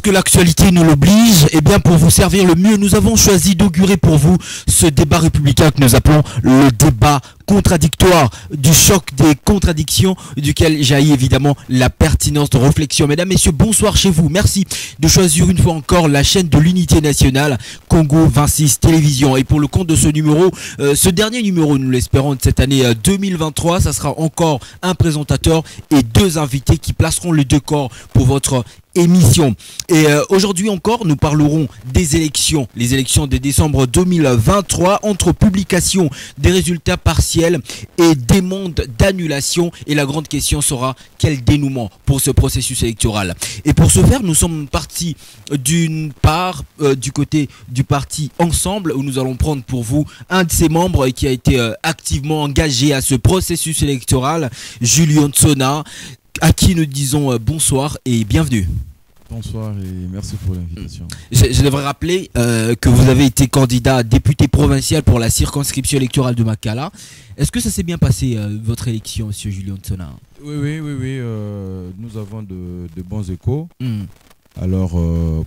que l'actualité nous l'oblige, eh bien pour vous servir le mieux, nous avons choisi d'augurer pour vous ce débat républicain que nous appelons le débat contradictoire, du choc des contradictions, duquel jaillit évidemment la pertinence de réflexion. Mesdames, Messieurs, bonsoir chez vous. Merci de choisir une fois encore la chaîne de l'unité nationale, Congo 26 Télévision. Et pour le compte de ce numéro, ce dernier numéro, nous l'espérons, de cette année 2023, ça sera encore un présentateur et deux invités qui placeront le décor pour votre émission. Et aujourd'hui encore, nous parlerons des élections, les élections de décembre 2023, entre publication des résultats partiels et demandes d'annulation. Et la grande question sera quel dénouement pour ce processus électoral. Et pour ce faire, nous sommes partis d'une part du côté du parti Ensemble, où nous allons prendre pour vous un de ses membres qui a été activement engagé à ce processus électoral, Julien Tsona, à qui nous disons bonsoir et bienvenue. Bonsoir et merci pour l'invitation. Je devrais rappeler que vous avez été candidat député provincial pour la circonscription électorale de Makala. Est-ce que ça s'est bien passé, votre élection, monsieur Julien Tsona? Oui. Nous avons de bons échos. Alors,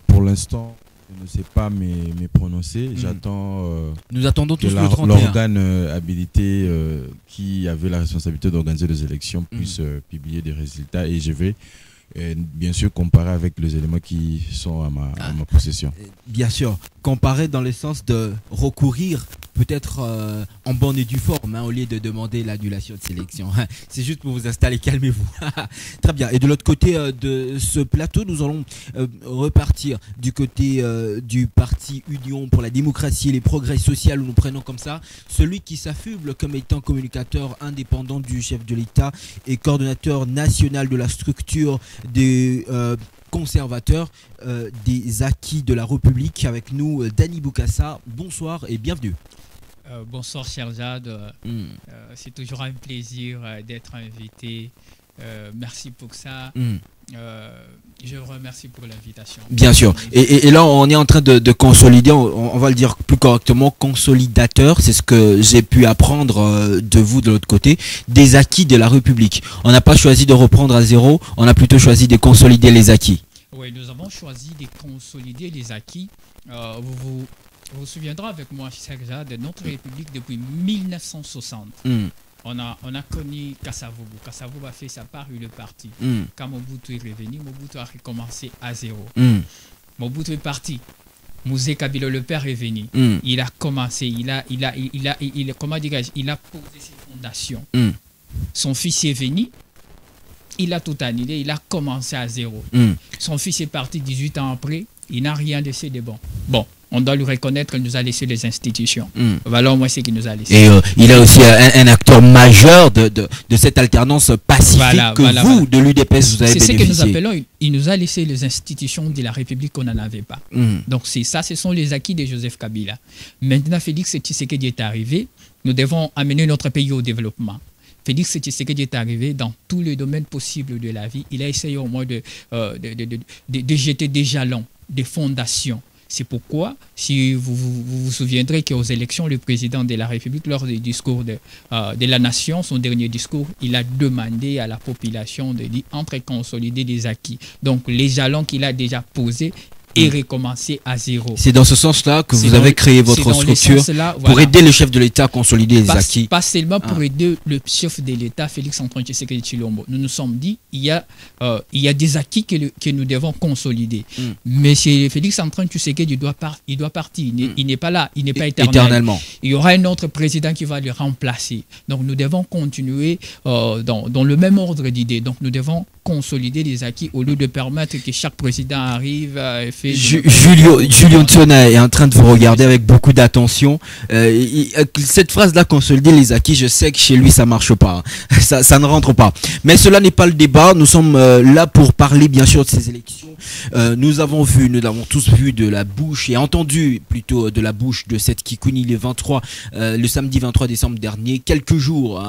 pour l'instant, je ne sais pas me prononcer. J'attends nous attendons tous que le 31. l'organe habilité qui avait la responsabilité d'organiser les élections puisse publier des résultats et je vais bien sûr comparer avec les éléments qui sont à ma possession. Bien sûr, comparer dans le sens de recourir peut-être en bonne et due forme, au lieu de demander l'annulation de sélection. C'est juste pour vous installer, calmez-vous. Très bien. Et de l'autre côté de ce plateau, nous allons repartir du côté du parti Union pour la démocratie et les progrès sociaux, où nous prenons comme ça celui qui s'affuble comme étant communicateur indépendant du chef de l'État et coordonnateur national de la structure des conservateurs des acquis de la République. Avec nous, Dani Boukassa. Bonsoir et bienvenue. Bonsoir, cher Jade. C'est toujours un plaisir d'être invité. Merci pour ça. Je vous remercie pour l'invitation. Bien sûr. Et là, on est en train de consolider, on va le dire plus correctement, consolidateur. C'est ce que j'ai pu apprendre de vous de l'autre côté, des acquis de la République. On n'a pas choisi de reprendre à zéro, on a plutôt choisi de consolider les acquis. Oui, nous avons choisi de consolider les acquis. Vous vous souviendrez avec moi, cher Jade, de notre République depuis 1960. On a connu Kasavubu. Kasavubu a fait sa part, il est parti. Quand Mobutu est revenu, Mobutu a recommencé à zéro. Mobutu est parti. Mouzé Kabila, le père, est venu. Il a commencé, il a posé ses fondations. Son fils est venu. Il a tout annulé, il a commencé à zéro. Son fils est parti 18 ans après, il n'a rien laissé de bon. Bon, on doit lui reconnaître qu'il nous a laissé les institutions. Voilà au moins ce qu'il nous a laissé. Et il est aussi un acteur majeur de cette alternance pacifique vous, de l'UDPS, vous avez bénéficié. C'est ce que nous appelons, il nous a laissé les institutions de la République qu'on n'en avait pas. Donc c'est ça, ce sont les acquis de Joseph Kabila. Maintenant, Félix Tshisekedi est arrivé, nous devons amener notre pays au développement. Félix Tshisekedi est arrivé dans tous les domaines possibles de la vie. Il a essayé au moins de jeter des jalons, des fondations. C'est pourquoi, si vous vous souviendrez qu'aux élections, le président de la République, lors du discours de la nation, son dernier discours, il a demandé à la population de dire entre consolider des acquis. Donc les jalons qu'il a déjà posés et recommencer à zéro. C'est dans ce sens-là que vous avez créé votre structure pour aider le chef de l'État à consolider les acquis. Pas seulement pour aider le chef de l'État, Félix-Antoine Tshisekedi Tshilombo. Nous nous sommes dit, il y a des acquis que nous devons consolider. Mais Félix-Antoine Tshisekedi il doit partir. Il n'est pas là, il n'est pas éternellement. Il y aura un autre président qui va le remplacer. Donc nous devons continuer dans le même ordre d'idées. Donc nous devons consolider les acquis au lieu de permettre que chaque président arrive et fait... Julien Tsona est en train de vous regarder avec beaucoup d'attention. Cette phrase-là, consolider les acquis, je sais que chez lui ça marche pas. Ça ne rentre pas. Mais cela n'est pas le débat. Nous sommes là pour parler bien sûr de ces élections. Nous avons tous vu de la bouche et entendu plutôt de la bouche de cette Kikuni le samedi 23 décembre dernier, quelques jours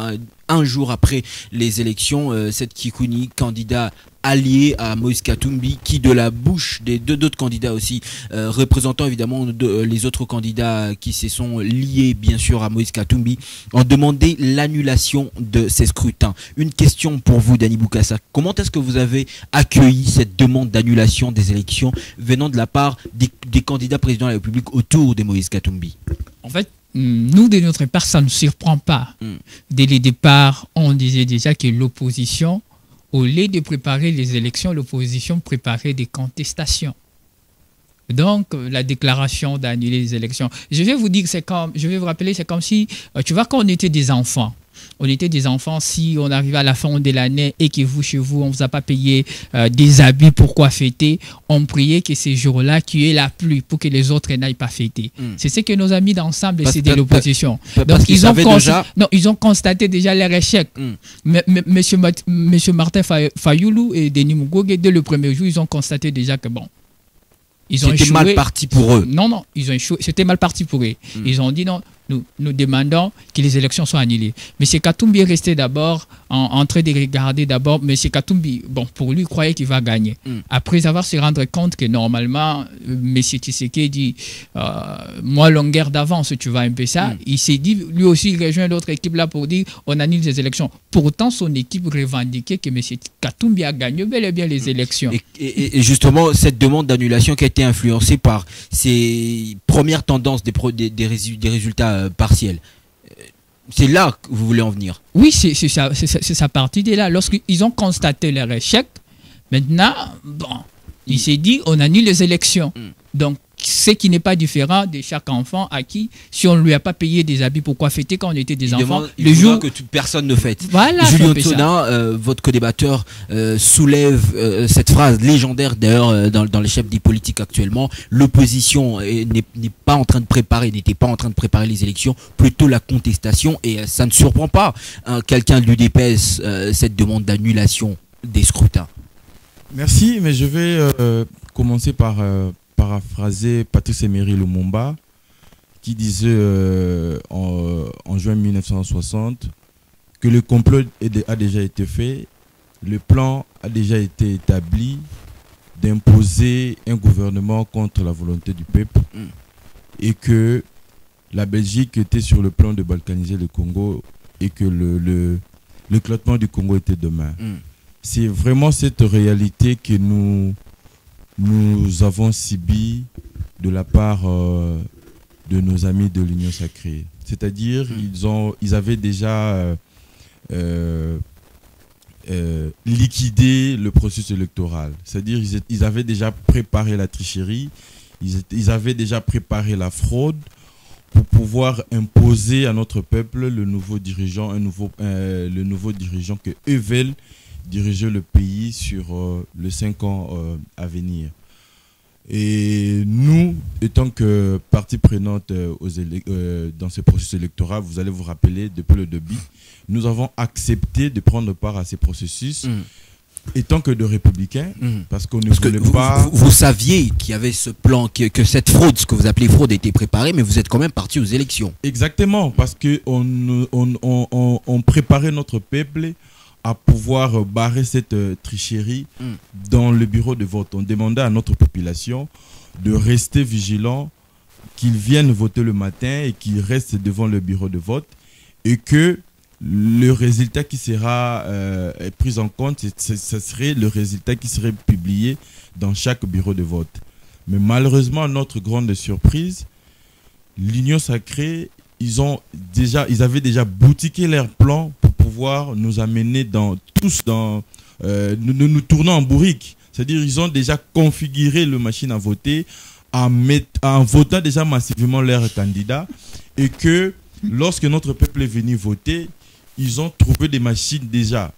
un jour après les élections, cette Kikouni, candidat allié à Moïse Katumbi, qui de la bouche des deux autres candidats aussi, représentant évidemment les autres candidats qui se sont liés bien sûr à Moïse Katumbi, ont demandé l'annulation de ces scrutins. Une question pour vous, Dani Boukassa. Comment est-ce que vous avez accueilli cette demande d'annulation des élections venant de la part des candidats présidents de la République autour de Moïse Katumbi? En fait, nous, de notre part, ça ne nous surprend pas. Dès le départ, on disait déjà que l'opposition, au lieu de préparer les élections, l'opposition préparait des contestations. Donc, la déclaration d'annuler les élections. Je vais vous dire, je vais vous rappeler, c'est comme si, tu vois, quand on était des enfants. On était des enfants, si on arrivait à la fin de l'année et que vous, chez vous, on ne vous a pas payé des habits pour quoi fêter, on priait que ces jours-là, qu'il y ait la pluie pour que les autres n'aillent pas fêter. C'est ce que nos amis d'ensemble, c'est de l'opposition. Donc, ils ont constaté déjà leur échec. Monsieur Martin Fayoulou et Denis Mukwege, dès le premier jour, ils ont constaté déjà que bon, c'était mal parti pour eux. Non, ils ont échoué. C'était mal parti pour eux. Ils ont dit non, nous demandons que les élections soient annulées. M. Katumbi est resté d'abord en train de regarder d'abord. M. Katumbi, bon, pour lui, il croyait qu'il va gagner. Après avoir se rendre compte que normalement, M. Tshisekedi, moi, longueur d'avance, tu vois un peu ça. Il s'est dit, lui aussi, il rejoint l'autre équipe là pour dire on annule les élections. Pourtant, son équipe revendiquait que M. Katumbi a gagné bel et bien les élections. Et justement, cette demande d'annulation qui a été influencée par ces premières tendances des résultats partiels. C'est là que vous voulez en venir? Oui, c'est sa partie de là. Lorsqu'ils ont constaté leur échec, maintenant, bon, il s'est dit on annule les élections. Donc, ce qui n'est pas différent de chaque enfant à qui, si on ne lui a pas payé des habits pour quoi fêter quand on était des enfants, le jour que personne ne fête. Voilà, Julien Tsona, votre co-débatteur, soulève cette phrase légendaire d'ailleurs dans les chefs des politiques actuellement. L'opposition n'était pas en train de préparer les élections, plutôt la contestation, et ça ne surprend pas quelqu'un de l'UDPS cette demande d'annulation des scrutins. Merci, mais je vais commencer par paraphraser Patrice Emery Lumumba, qui disait en juin 1960 que le complot a déjà été fait, le plan a déjà été établi d'imposer un gouvernement contre la volonté du peuple et que la Belgique était sur le plan de balkaniser le Congo et que l'éclatement du Congo était demain. C'est vraiment cette réalité que nous avons subi de la part de nos amis de l'Union Sacrée. C'est-à-dire ils avaient déjà liquidé le processus électoral. C'est-à-dire ils avaient déjà préparé la tricherie, ils avaient déjà préparé la fraude pour pouvoir imposer à notre peuple le nouveau dirigeant, le nouveau dirigeant que eux veulent diriger le pays sur les 5 ans à venir. Et nous, étant que partie prenante dans ce processus électoral, vous allez vous rappeler, depuis le début, nous avons accepté de prendre part à ces processus, étant que de républicains, parce qu'on ne voulait pas... Vous saviez qu'il y avait ce plan, que cette fraude, ce que vous appelez fraude, était préparée, mais vous êtes quand même parti aux élections. Exactement, parce qu'on préparait notre peuple à pouvoir barrer cette tricherie dans le bureau de vote. On demandait à notre population de rester vigilant, qu'ils viennent voter le matin et qu'ils restent devant le bureau de vote et que le résultat qui sera pris en compte, ce serait le résultat qui serait publié dans chaque bureau de vote. Mais malheureusement, à notre grande surprise, l'Union Sacrée, ils avaient déjà boutiqué leur plan pour pouvoir nous amener nous tournant en bourrique. C'est-à-dire ils ont déjà configuré le machine à voter en votant déjà massivement leurs candidats et que lorsque notre peuple est venu voter, ils ont trouvé des machines déjà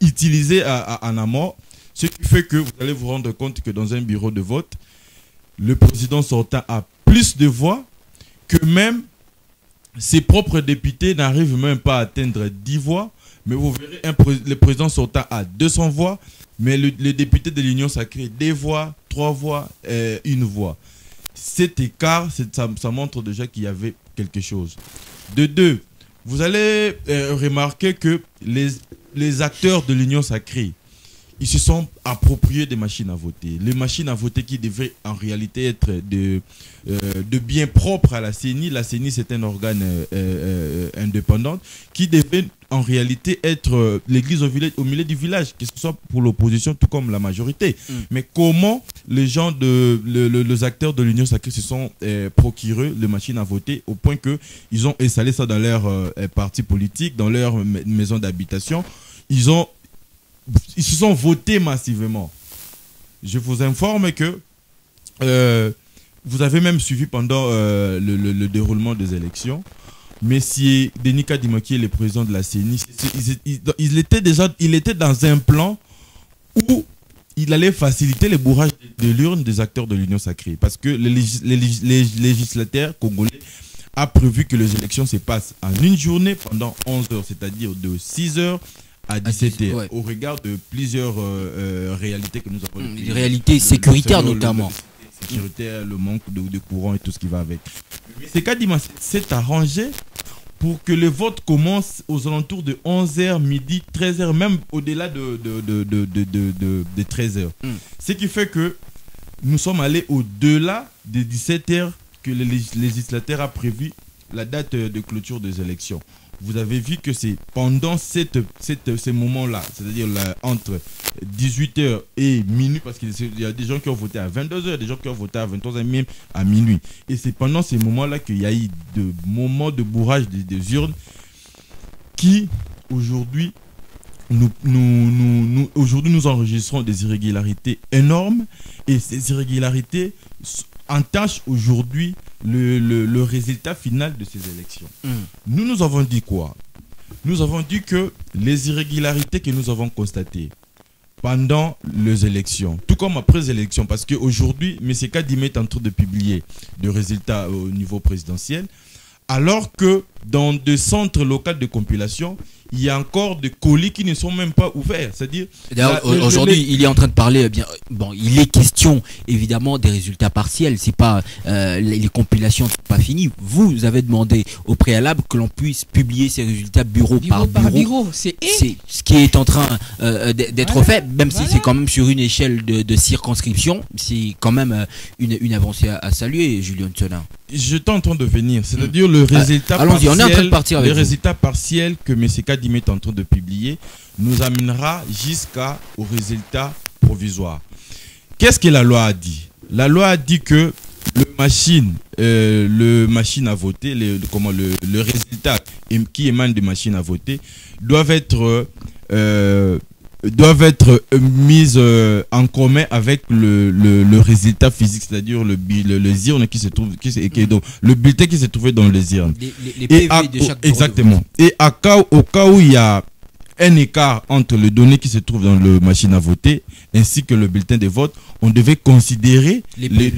utilisées en amont, ce qui fait que vous allez vous rendre compte que dans un bureau de vote, le président sortant a plus de voix que même ses propres députés n'arrivent même pas à atteindre 10 voix. Mais vous verrez, le président sortant a 200 voix, mais les députés de l'Union Sacrée, 2 voix, 3 voix, 1 voix. Cet écart, ça montre déjà qu'il y avait quelque chose. De deux, vous allez remarquer que les acteurs de l'Union sacrée, ils se sont appropriés des machines à voter. Les machines à voter qui devaient en réalité être de bien propre à la CENI. La CENI, c'est un organe indépendant qui devait en réalité être l'église au milieu du village, que ce soit pour l'opposition tout comme la majorité. Mais comment les gens, les acteurs de l'Union sacrée se sont procurés les machines à voter au point qu'ils ont installé ça dans leur parti politique, dans leur maison d'habitation. Ils se sont votés massivement. Je vous informe que vous avez même suivi pendant le déroulement des élections. Messieurs Denis Kadima, qui est le président de la CENI, il était dans un plan où il allait faciliter le bourrage de l'urne des acteurs de l'Union sacrée. Parce que les législateurs congolais a prévu que les élections se passent en une journée pendant 11 heures, c'est-à-dire de 6 heures à 17h, ouais. Au regard de plusieurs réalités que nous avons. Les réalités sécuritaires notamment. Sécuritaire, le manque de courant et tout ce qui va avec. Mais c'est Kadima s'est arrangé pour que le vote commence aux alentours de 11h, midi, 13h, même au-delà de 13h. Ce qui fait que nous sommes allés au-delà des 17h que le législateur a prévu la date de clôture des élections. Vous avez vu que c'est pendant ces moments-là, c'est-à-dire entre 18h et minuit, parce qu'il y a des gens qui ont voté à 22h, des gens qui ont voté à 23h, même à minuit. Et c'est pendant ces moments-là qu'il y a eu de moments de bourrage des urnes qui, aujourd'hui, nous enregistrons des irrégularités énormes. Et ces irrégularités entachent aujourd'hui le résultat final de ces élections. Nous avons dit quoi? Nous avons dit que les irrégularités que nous avons constatées pendant les élections, tout comme après les élections, parce qu'aujourd'hui, M. Kadima est en train de publier des résultats au niveau présidentiel, alors que dans des centres locaux de compilation, il y a encore des colis qui ne sont même pas ouverts. C'est-à-dire, aujourd'hui, il est en train de parler. Bon, il est question évidemment des résultats partiels. C'est pas les compilations sont pas finies. Vous avez demandé au préalable que l'on puisse publier ces résultats bureau par bureau. C'est ce qui est en train d'être fait, même si c'est quand même sur une échelle de circonscription. C'est quand même une avancée à saluer, Julien Tsonin. J'étais en train de venir, c'est-à-dire le résultat partiel, on est en train de partir avec le résultat partiel que M. Kadima est en train de publier nous amènera jusqu'au résultat provisoire. Qu'est-ce que la loi a dit? La loi a dit que le machine à voter, le résultat qui émane de machine à voter doivent être mises en commun avec le résultat physique, c'est-à-dire les urnes qui se trouvent, donc le bulletin qui se trouvait dans les urnes. Les PV de chaque exactement. Et au cas où il y a un écart entre les données qui se trouvent dans le machine à voter ainsi que le bulletin de vote, on devait considérer les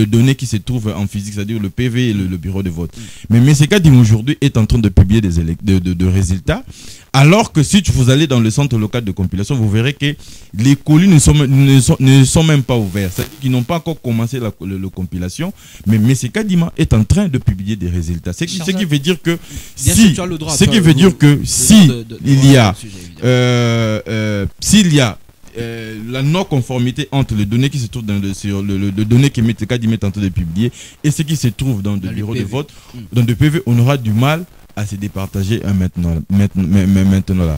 données qui se trouvent en physique, c'est-à-dire le PV et le bureau de vote. Mais M. Kadima aujourd'hui est en train de publier des résultats, alors que si vous allez dans le centre local de compilation, vous verrez que les colis ne sont même pas ouverts. C'est-à-dire qu'ils n'ont pas encore commencé la compilation, mais M. Kadima est en train de publier des résultats. Ce qui veut dire que s'il y a la non-conformité entre les données qui se trouvent dans le données que M. Kadima est en train de publier et ce qui se trouve dans le bureau de vote, dans le PV, on aura du mal à se départager maintenant là.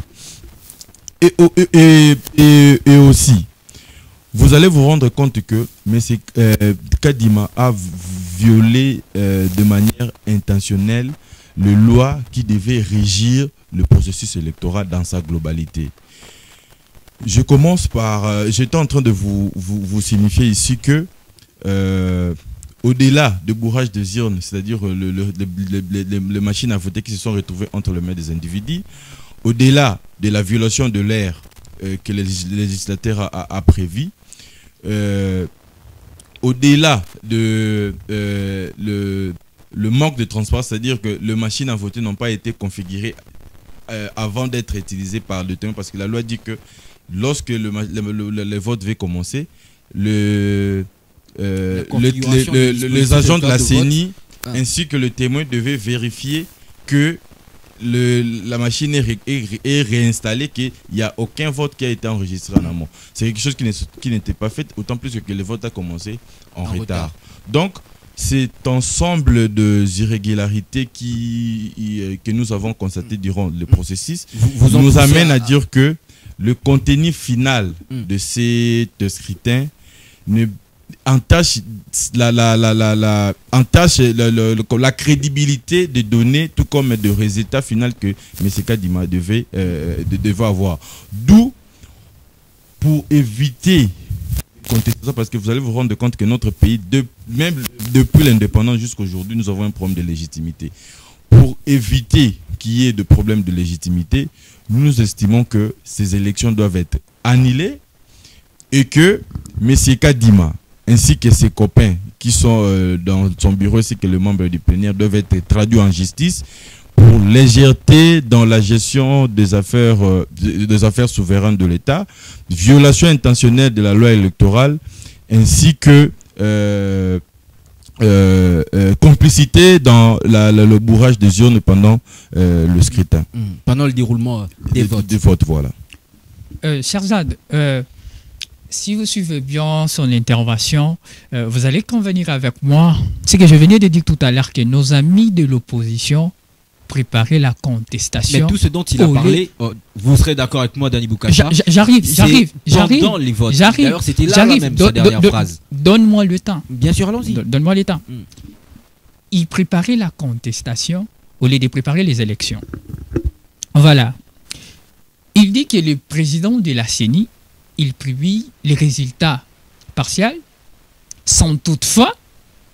Et aussi, vous allez vous rendre compte que M. Kadima a violé de manière intentionnelle les lois qui devaient régir le processus électoral dans sa globalité. Je commence par... j'étais en train de vous signifier ici que au-delà du bourrage des urnes, c'est-à-dire les machines à voter qui se sont retrouvées entre les mains des individus, au-delà de la violation de l'air que le législateur a prévu, au-delà de le manque de transparence, c'est-à-dire que les machines à voter n'ont pas été configurées avant d'être utilisées par le temps, parce que la loi dit que lorsque le vote va commencer, les agents de la CENI ainsi que le témoin devaient vérifier que la machine est réinstallée, qu'il n'y a aucun vote qui a été enregistré en amont. C'est quelque chose qui n'était pas fait, autant plus que le vote a commencé en retard. Donc, cet ensemble d'irrégularités que nous avons constaté durant le processus nous amène à dire que le contenu final de ces scrutins entache la crédibilité des données, tout comme de résultats finaux que M. Kadima devait avoir. D'où, pour éviter contestation, parce que vous allez vous rendre compte que notre pays, même depuis l'indépendance jusqu'à aujourd'hui, nous avons un problème de légitimité. Pour éviter qu'il y ait de problèmes de légitimité, nous estimons que ces élections doivent être annulées et que M. Kadima ainsi que ses copains qui sont dans son bureau ainsi que les membres du plénière doivent être traduits en justice pour légèreté dans la gestion des affaires souveraines de l'État, violation intentionnelle de la loi électorale, ainsi que complicité dans le bourrage des urnes pendant le scrutin. Pendant le déroulement des votes. Voilà. Sherzad, si vous suivez bien son intervention, vous allez convenir avec moi. C'est que je venais de dire tout à l'heure que nos amis de l'opposition préparaient la contestation. Mais tout ce dont il a parlé, vous serez d'accord avec moi, Dani Boukacha. J'arrive. Pendant les votes. D'ailleurs, c'était là même sa dernière phrase. Donne-moi le temps. Bien sûr, allons-y. Donne-moi le temps. Il préparait la contestation au lieu de préparer les élections. Voilà. Il dit que le président de la CENI, il publie les résultats partiels, sans toutefois,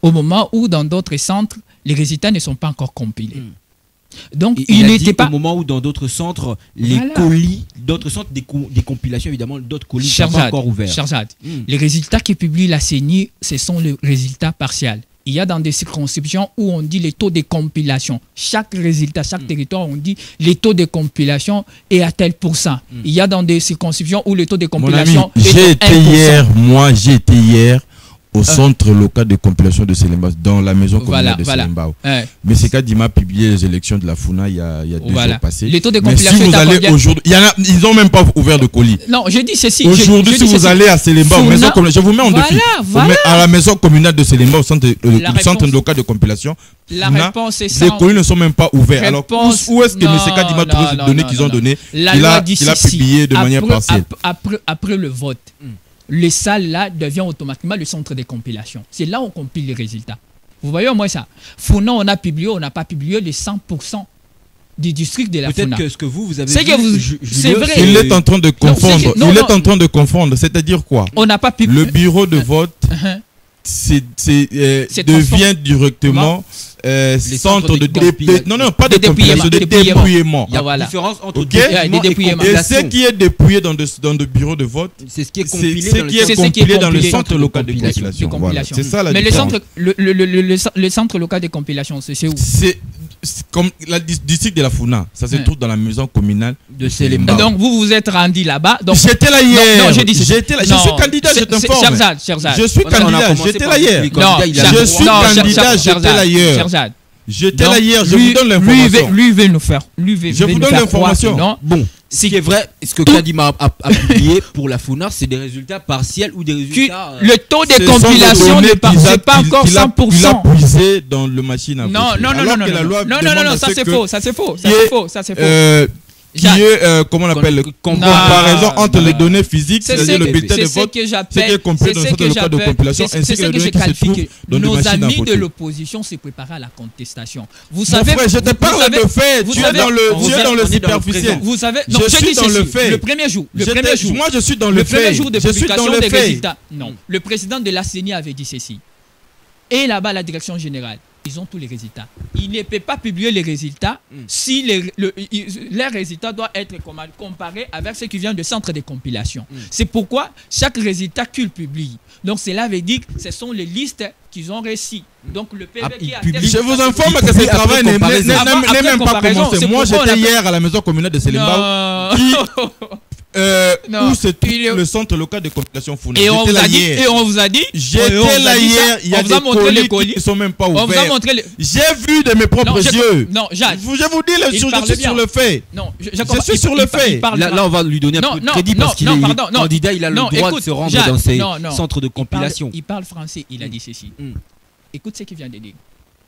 au moment où dans d'autres centres, les résultats ne sont pas encore compilés. Donc, il n'était pas... Au moment où dans d'autres centres, les colis, d'autres centres, des compilations, évidemment, d'autres colis ne sont pas encore ouverts. Sherzad, les résultats que publie la CENI, ce sont les résultats partiels. Il y a dans des circonscriptions où on dit les taux de compilation. Chaque résultat, chaque territoire, on dit les taux de compilation est à tel pourcent. Il y a dans des circonscriptions où le taux de compilation est à 1%. J'ai été hier au centre local de compilation de Selembao, dans la maison communale de Selembao. Mais c'est Kadima a publié les élections de la FUNA il y a 2 jours passés. Les taux de compilation, mais si vous allez aujourd'hui, ils n'ont même pas ouvert de colis. Non, je dis ceci. Aujourd'hui, si vous allez à Selembao, je vous mets en défi. À la maison communale de Selembao, au centre local de compilation, la réponse est les colis ne sont même pas ouverts. Alors, où est-ce que M. Kadima trouve les données qu'ils ont données qu'il a publiées de manière partielle? Après le vote, les salles là devient automatiquement le centre de compilation. C'est là où on compile les résultats. Vous voyez au moins ça. FUNA, on a publié, on n'a pas publié les 100% du district de la FUNA. Peut-être que ce que vous avez dit, c'est vrai. Il est en train de confondre. Il est en train de confondre. C'est-à-dire quoi? On n'a pas publié. Le bureau de vote devient directement centre de dépouillement. Non, pas de compilation, de dépouillement. Il y a une différence entre dépouillement et ce qui est dépouillé dans le bureau de vote, c'est ce qui est compilé dans le centre local de compilation. C'est ça la différence. Mais le centre local de compilation, c'est où? C'est comme le district de la FUNA, ça se trouve dans la maison communale de Selembao. Donc vous vous êtes rendu là-bas. J'étais là hier. Non, j'ai dit j'étais là. Je suis candidat, je t'informe. Je suis candidat, j'étais là hier. Je suis candidat, j'étais là hier. J'étais là hier, je vous donne l'information. Lui veut nous faire. Je vous donne l'information. Bon, ce qui est vrai, ce que Kadima a publié pour la FUNA, c'est des résultats partiels ou des résultats. Le taux de compilation n'est pas encore 100%. Il a puisé dans le machine à Non, ça c'est faux. Qui est, comment on appelle, comparaison entre les données physiques, c'est-à-dire le bulletin de vote, c'est qui est compilé dans le centre local de compilation, ainsi que les données qui se trouvent dans les machines à voter. Nos amis de l'opposition se préparent à la contestation. Vous savez, je te parle de fait, tu es dans le superficiel. Vous savez, je suis dans le fait. Le premier jour. Moi, je suis dans le fait. Le premier jour de publication des résultats. Non, le président de la CENI avait dit ceci. Et là-bas, la direction générale, ils ont tous les résultats. Il ne peut pas publier les résultats si les résultats doivent être comparés avec ce qui vient du centre de compilation. C'est pourquoi chaque résultat qu'il publie. Donc cela veut dire que ce sont les listes qu'ils ont réussi. Donc le PV qui a... Je vous informe que ce travail n'est même pas commencé. Moi j'étais hier à la maison communale de Selembao. où se trouve le centre local de compilation Funa. Et on vous a dit, j'étais là hier, il y a des colis qui ne sont même pas ouverts. J'ai vu de mes propres yeux. Non, Jacques. Je vous dis, je suis sur le fait. Non, je suis sur le fait. Là, on va lui donner un peu de crédit parce qu'il est candidat, il a le droit de se rendre dans ces centres de compilation. Il parle français, il a dit ceci. Écoute ce qu'il vient de dire.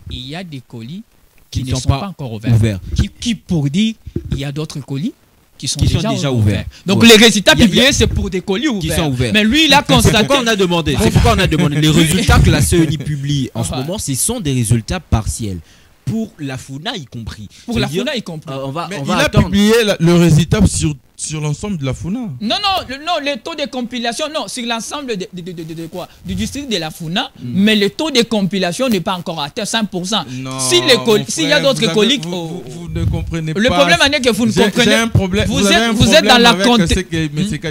Il y a des colis qui ne sont pas encore ouverts. Qui pour dire, il y a d'autres colis qui sont déjà ouverts. Donc les résultats publiés, c'est pour des colis ouverts. Qui sont ouverts. Mais lui, il a constaté. C'est pourquoi on a demandé. Les résultats que la CENI publie en ce moment, ce sont des résultats partiels. Pour la FUNA y compris. Pour la FUNA y compris. Il a publié le résultat sur l'ensemble de la FUNA. Non, le taux de compilation, non, sur l'ensemble de quoi? Du district de la FUNA, mais le taux de compilation n'est pas encore atteint 100%. Non, s'il y a d'autres colis... Vous ne comprenez pas. Le problème est que vous ne comprenez pas. J'ai un problème. Vous êtes dans la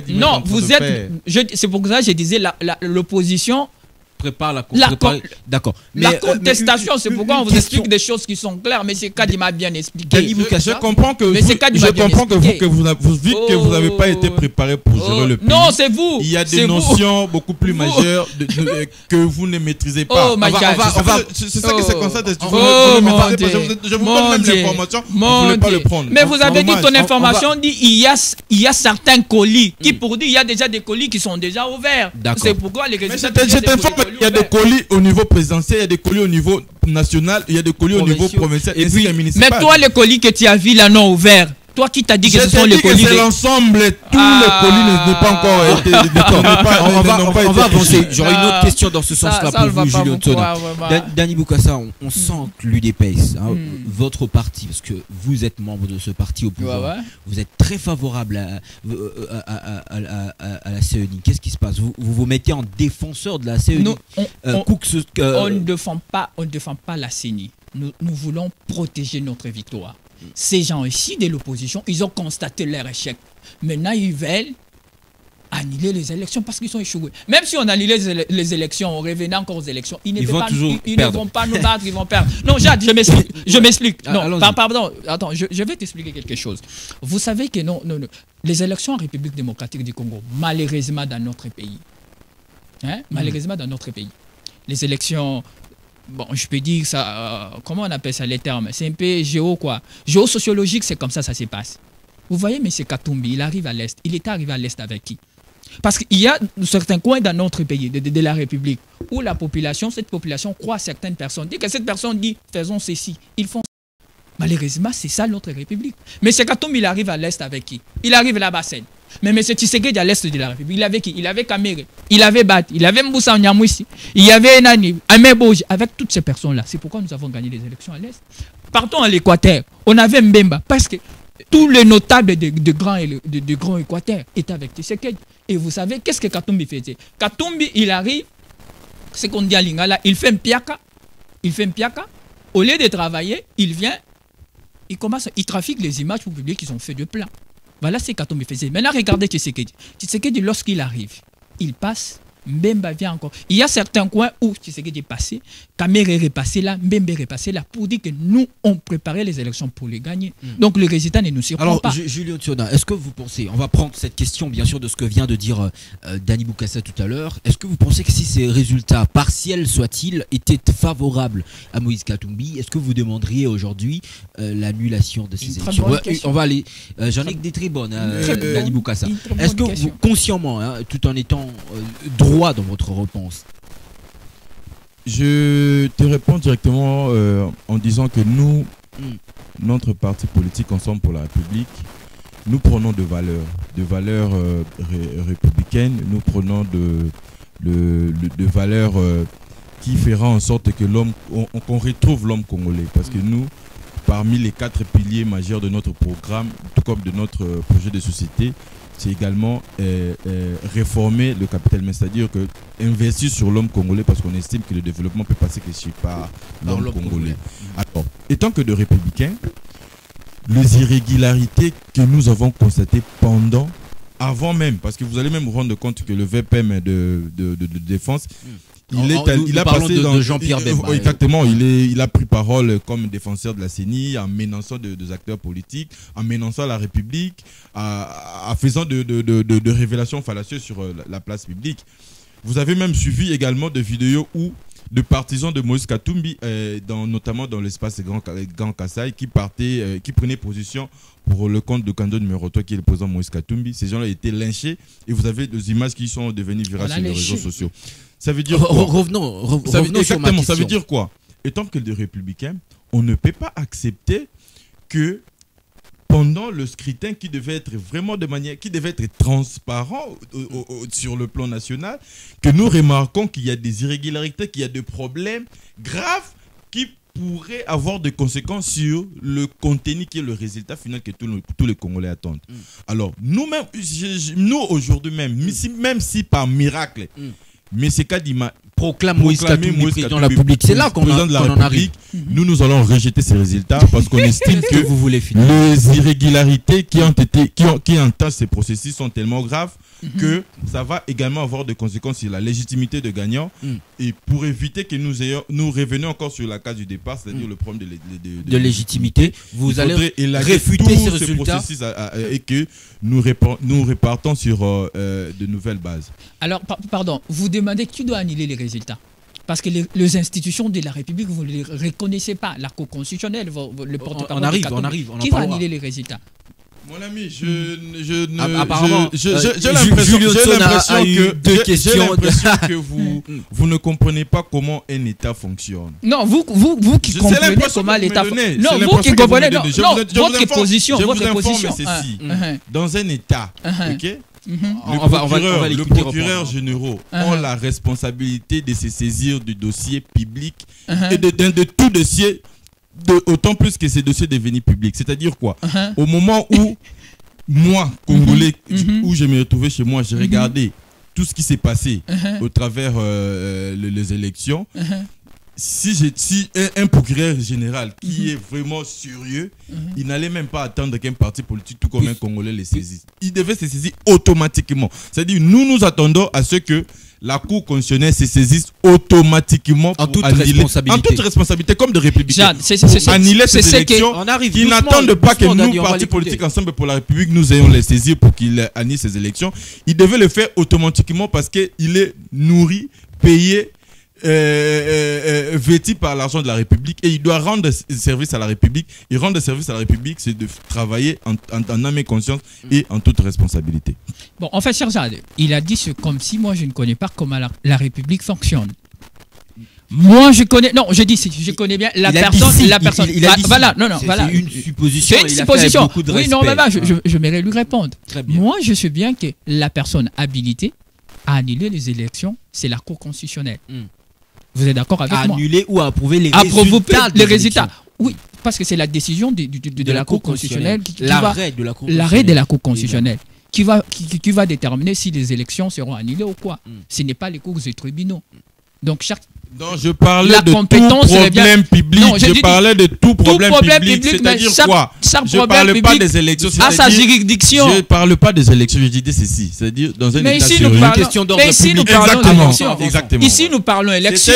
non, vous êtes... C'est pour ça que je disais l'opposition... D'accord. La contestation, c'est pourquoi on vous explique des choses qui sont claires. Mais c'est Kadi m'a bien expliqué. Je comprends que vous n'avez pas été préparé pour gérer le pays. Non, c'est vous. Il y a des notions beaucoup plus majeures que vous ne maîtrisez pas. C'est ça que c'est comme ça. Je vous donne même l'information. Vous ne voulez pas le prendre. Mais vous avez dit ton information dit il y a certains colis qui pour dire il y a déjà des colis qui sont déjà ouverts. C'est pourquoi les résultats. Il y a des colis au niveau présidentiel, il y a des colis au niveau national, il y a des colis au niveau provincial et puis municipal. Mais toi, les colis que tu as vus là non ouverts, toi qui t'as dit que ce sont les colis. C'est l'ensemble, tous les colis n'ont pas encore été. On va avancer. J'aurais une autre question dans ce sens-là pour vous, Julien Tona. Dani Bokassa, on sent que l'UDPS, votre parti, parce que vous êtes membre de ce parti au pouvoir, vous êtes très favorable à la CENI. Qu'est-ce qui se passe? Vous mettez en défenseur de la CENI. On ne défend pas la CENI. Nous voulons protéger notre victoire. Ces gens ici de l'opposition, ils ont constaté leur échec. Maintenant, ils veulent annuler les élections parce qu'ils sont échoués. Même si on annule les élections, on revenait encore aux élections, ils ne vont pas nous battre, ils vont perdre. Non, Jade, je m'explique. Non, pardon, attends, je vais t'expliquer quelque chose. Vous savez que non, les élections en République démocratique du Congo, malheureusement dans notre pays, malheureusement dans notre pays, les élections... Bon, je peux dire ça, comment on appelle ça les termes? C'est un peu géosociologique, c'est comme ça se passe. Vous voyez, M. Katumbi, il arrive à l'Est. Il est arrivé à l'Est avec qui? Parce qu'il y a certains coins dans notre pays, de la République, où cette population croit certaines personnes. Dit que cette personne dit, faisons ceci, ils font ça. Malheureusement, c'est ça notre République. Mais M. Katumbi, il arrive à l'Est avec qui? Il arrive là-bas, mais M. Tshisekedi à l'Est de la République, il avait qui? Il avait Kamere, il avait Bat, il avait Mboussa Nyamwisi, il y avait Nani, Ameboji, avec toutes ces personnes-là. C'est pourquoi nous avons gagné les élections à l'Est. Partons à l'Équateur, on avait Mbemba, parce que tous les notables de Grand Équateur étaient avec Tshisekedi. Et vous savez, qu'est-ce que Katumbi faisait? Katumbi, il arrive, c'est qu'on dit à Lingala, il fait un piaka, au lieu de travailler, il vient, il trafique les images pour publier qu'ils ont fait de plans. Voilà ce qu'Katumbi faisait. Maintenant, regardez Tshisekedi. Tshisekedi, lorsqu'il arrive, il passe, Mbemba vient encore. Il y a certains coins où Tshisekedi est passé, Kamere est repassé là, Mbemba est repassé là, pour dire que nous, on préparait les élections pour les gagner. Donc, le résultat ne nous surprend pas. Alors, Julien Tona, est-ce que vous pensez, on va prendre cette question, bien sûr, de ce que vient de dire Dani Bokassa tout à l'heure, est-ce que vous pensez que si ces résultats, partiels soient-ils, étaient favorables à Moïse Katumbi, est-ce que vous demanderiez aujourd'hui l'annulation de ces élections? On va aller, j'en ai que des très bonnes, Dani Bokassa. Est-ce que vous, consciemment, tout en étant droit dans votre réponse? Je te réponds directement en disant que nous, notre parti politique Ensemble pour la République, nous prenons de valeurs républicaines, nous prenons de valeurs qui feront en sorte que qu'on retrouve l'homme congolais. Parce que nous, parmi les 4 piliers majeurs de notre programme, tout comme de notre projet de société, c'est également réformer le capital humain, c'est-à-dire que investir sur l'homme congolais, parce qu'on estime que le développement peut passer que par l'homme congolais. Alors, étant que de républicains, les irrégularités que nous avons constatées avant même, parce que vous allez même vous rendre compte que le VPM de défense, Il a parlons passé de Jean-Pierre Bemba. Exactement, il a pris parole comme défenseur de la CENI, en menaçant des acteurs politiques, en menaçant la République, en faisant de révélations fallacieuses sur la place publique. Vous avez même suivi également des vidéos où de partisans de Moïse Katumbi, notamment dans l'espace Grand Kassai, qui prenaient position pour le compte de candidat numéro 3, qui est le président Moïse Katumbi. Ces gens-là étaient lynchés et vous avez des images qui sont devenues virales sur les réseaux sociaux. Ça veut dire quoi? Revenons sur ma question. Ça veut dire quoi? Étant que des républicains, on ne peut pas accepter que pendant le scrutin qui devait être vraiment qui devait être transparent sur le plan national, que nous remarquons qu'il y a des irrégularités, qu'il y a des problèmes graves qui pourraient avoir des conséquences sur le contenu qui est le résultat final que tous les Congolais attendent. Alors, nous-mêmes, nous aujourd'hui même si par miracle, M. Kadima proclame Moïse Katumbi président de la République. C'est là qu'on en arrive. Nous allons rejeter ces résultats parce qu'on estime que vous voulez finir. Les irrégularités qui entament ces processus sont tellement graves que ça va également avoir des conséquences sur la légitimité de gagnant. Et pour éviter que nous revenions encore sur la case du départ, c'est-à-dire le problème de légitimité, vous allez réfuter ces résultats et que nous repartons sur de nouvelles bases. Alors, pardon, vous demandez qui doit annuler les résultats? Parce que les institutions de la République, vous ne les reconnaissez pas. La Cour constitutionnelle, le porte-parole. On arrive. Qui va annuler les résultats? Mon ami, j'ai l'impression que vous ne comprenez pas comment un État fonctionne. Non, vous qui comprenez comment l'État fonctionne. Non, vous qui comprenez. Non, votre position. C'est ceci. Dans un État, ok? Le procureur généraux ont la responsabilité de se saisir du dossier public et de tout dossier, autant plus que ces dossiers devenus publics. C'est-à-dire quoi? Au moment où moi, Congolais, où je me retrouvais chez moi, j'ai regardé tout ce qui s'est passé au travers les élections. Si un procureur général qui est vraiment sérieux, il n'allait même pas attendre qu'un parti politique tout comme un Congolais les saisisse. Il devait se saisir automatiquement. C'est-à-dire, nous attendons à ce que la Cour constitutionnelle se saisisse automatiquement en toute responsabilité, comme de républicains. Annuler ces élections qui n'attendent pas que nous, partis politiques ensemble pour la République, nous ayons les saisir pour qu'il annule ces élections. Il devait le faire automatiquement parce qu'il est nourri, payé, vêtu par l'argent de la République et il doit rendre service à la République. Et rendre service à la République, c'est de travailler en âme et conscience et en toute responsabilité. Bon, en fait, cher Jade, il a dit comme si moi je ne connais pas comment la République fonctionne. Moi, je connais. Non, je dis, je connais bien la personne. Voilà, non, voilà. C'est une supposition. C'est une supposition. Oui, non, mais je vais lui répondre. Moi, je sais bien que la personne habilitée à annuler les élections, c'est la Cour constitutionnelle. Vous êtes d'accord avec moi? Annuler ou approuver les résultats. Oui, parce que c'est la décision de la Cour constitutionnelle. L'arrêt de la Cour constitutionnelle qui va déterminer si les élections seront annulées ou quoi. Ce n'est pas les cours et tribunaux. Donc, non, je parlais de tout problème public. Non, je parlais de tout problème public. C'est-à-dire quoi? Je ne parle pas des élections. À sa juridiction. Je ne parle pas des élections. Je disais ceci. C'est-à-dire dans un État sérieux. Une question d'ordre public. Exactement. Ici, nous parlons élection.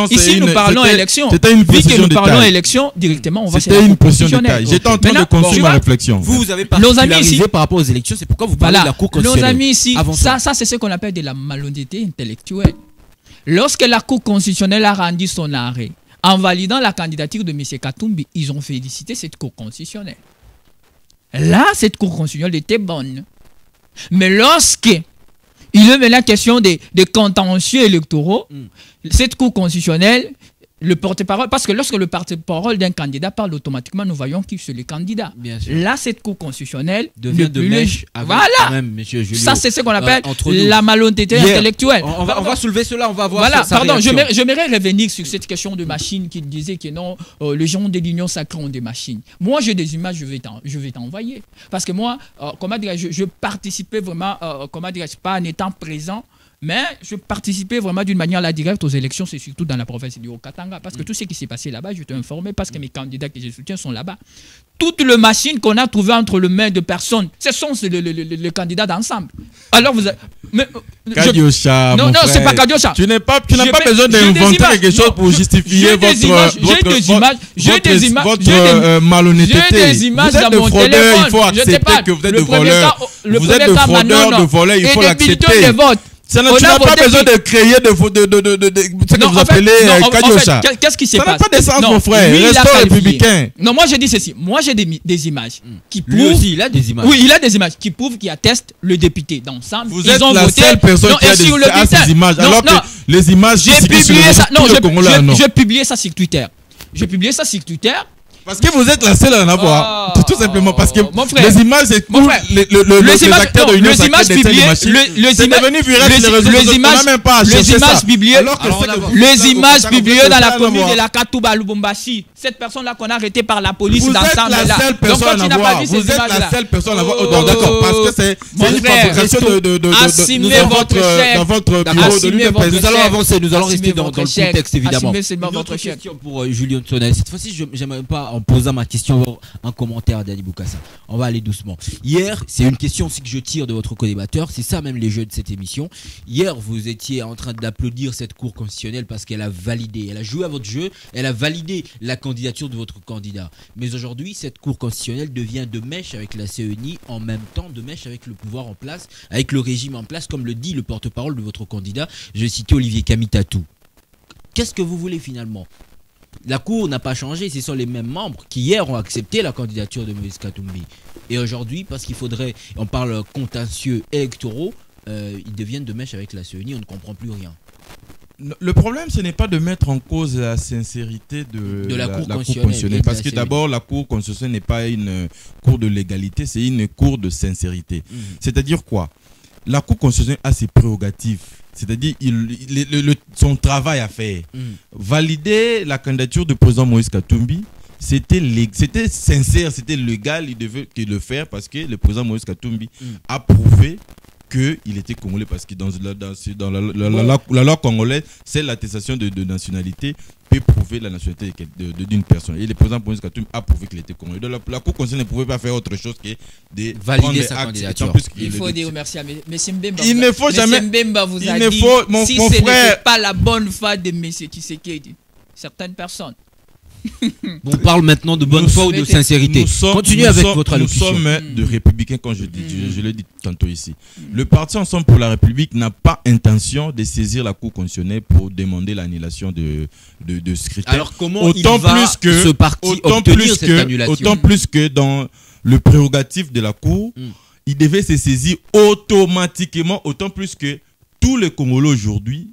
Ici, nous parlons élection. C'était une position d'État. Nous parlons élection directement. On va C'était une position d'État. J'étais en train de construire ma réflexion. Vous avez particularisé par rapport aux élections. C'est pourquoi vous parlez de la Cour constitutionnelle. Nos amis ici, ça c'est ce qu'on appelle de la malhonnêteté intellectuelle. Lorsque la Cour constitutionnelle a rendu son arrêt en validant la candidature de M. Katumbi, ils ont félicité cette Cour constitutionnelle. Là, cette Cour constitutionnelle était bonne. Mais lorsque il est maintenant question des contentieux électoraux, cette Cour constitutionnelle, le porte-parole, parce que lorsque le porte-parole d'un candidat parle automatiquement, nous voyons qui c'est le candidat. Là, cette Cour constitutionnelle devient de mèche. Voilà. Ça, c'est ce qu'on appelle la malhonnêteté intellectuelle. On va soulever cela, on va voir. Voilà, pardon, j'aimerais revenir sur cette question de machines qui disait que non, les gens de l'Union sacrée ont des machines. Moi, j'ai des images, je vais t'envoyer. Parce que moi, comment dire, je participais vraiment, comment dire, pas en étant présent Mais je participais vraiment d'une manière là directe aux élections, c'est surtout dans la province du Haut-Katanga. Parce que tout ce qui s'est passé là-bas, je t'ai informé, parce que mes candidats que je soutiens sont là-bas. Toutes les machines qu'on a trouvées entre les mains de personnes, ce sont les candidats d'ensemble. Alors vous avez... Kadiocha, non, c'est pas Kadiocha. Tu n'as pas besoin d'inventer quelque chose pour justifier votre malhonnêteté. J'ai des images dans mon téléphone. Il faut accepter que vous êtes de voleurs. Vous êtes de fraudeurs, de voleurs, il faut l'accepter. Tu n'as pas besoin de créer ce que vous appelez Kadiocha. Qu'est-ce qui s'est passé? Ça n'a pas de sens, mon frère. Restons républicains. Non, moi je dis ceci. Moi j'ai des images qui prouvent. Lui aussi, il a des images. Oui, il a des images qui prouvent, qui attestent le député d'ensemble. Vous êtes la seule personne qui a ces images. Alors que les images, j'ai publié ça. Non, j'ai publié ça sur Twitter. Parce que vous êtes la seule à en avoir. Tout simplement parce que les images, c'est pour les acteurs de l'Union sacrée des machines. C'est devenu viral sur les réseaux sociaux. On n'a même pas à chercher ça. Les images publiées dans la commune de la Katouba Lubumbashi. Cette personne-là qu'on a arrêtée par la police dans ça. Vous êtes la seule personne à avoir. Vous êtes la seule personne à avoir. D'accord, parce que c'est une fabrication dans votre bureau de l'UDPS. Nous allons avancer, nous allons rester dans le contexte évidemment. Une autre question pour Julien Tonel. Cette fois-ci, j'aimerais pas en posant ma question, un commentaire d'Ali Boukassa. On va aller doucement. Hier, c'est une question aussi que je tire de votre co-débatteur, c'est ça même les jeux de cette émission. Hier, vous étiez en train d'applaudir cette cour constitutionnelle parce qu'elle a validé, elle a joué à votre jeu, elle a validé la candidature de votre candidat. Mais aujourd'hui, cette cour constitutionnelle devient de mèche avec la CENI, en même temps de mèche avec le pouvoir en place, avec le régime en place, comme le dit le porte-parole de votre candidat. Je vais citer Olivier Kamitatou. Qu'est-ce que vous voulez finalement ? La Cour n'a pas changé, ce sont les mêmes membres qui hier ont accepté la candidature de Moïse Katumbi. Et aujourd'hui, parce qu'il faudrait, on parle contentieux électoraux, ils deviennent de mèche avec la CENI, on ne comprend plus rien. Le problème, ce n'est pas de mettre en cause la sincérité de la Cour constitutionnelle. Parce que d'abord, la Cour constitutionnelle n'est pas une cour de légalité, c'est une cour de sincérité. C'est-à-dire quoi? La Cour constitutionnelle a ses prérogatives. C'est-à-dire son travail à faire. Valider la candidature du président Moïse Katumbi, c'était sincère, c'était légal, il devait le faire parce que le président Moïse Katumbi a prouvé qu'il était congolais, parce que dans la loi congolaise, c'est l'attestation de nationalité peut prouver la nationalité d'une personne. Et le président Moïse Katumbi a prouvé qu'il était congolais. Donc la Cour constitutionnelle ne pouvait pas faire autre chose que de valider sa candidature. Il faut dire merci à M. Mbemba. Il ne faut jamais. M. Mbemba vous a dit, si ce n'est pas la bonne foi de M. Tshisekedi, certaines personnes. On parle maintenant de bonne foi ou de sincérité. Continuez avec votre allocution. Nous sommes de républicains, quand je l'ai dit tantôt ici. Le parti Ensemble pour la République n'a pas intention de saisir la Cour constitutionnelle pour demander l'annulation de scrutin. Alors comment ce parti obtenir cette annulation? Autant plus que dans le prérogatif de la Cour, il devait se saisir automatiquement, autant plus que tous les Congolais aujourd'hui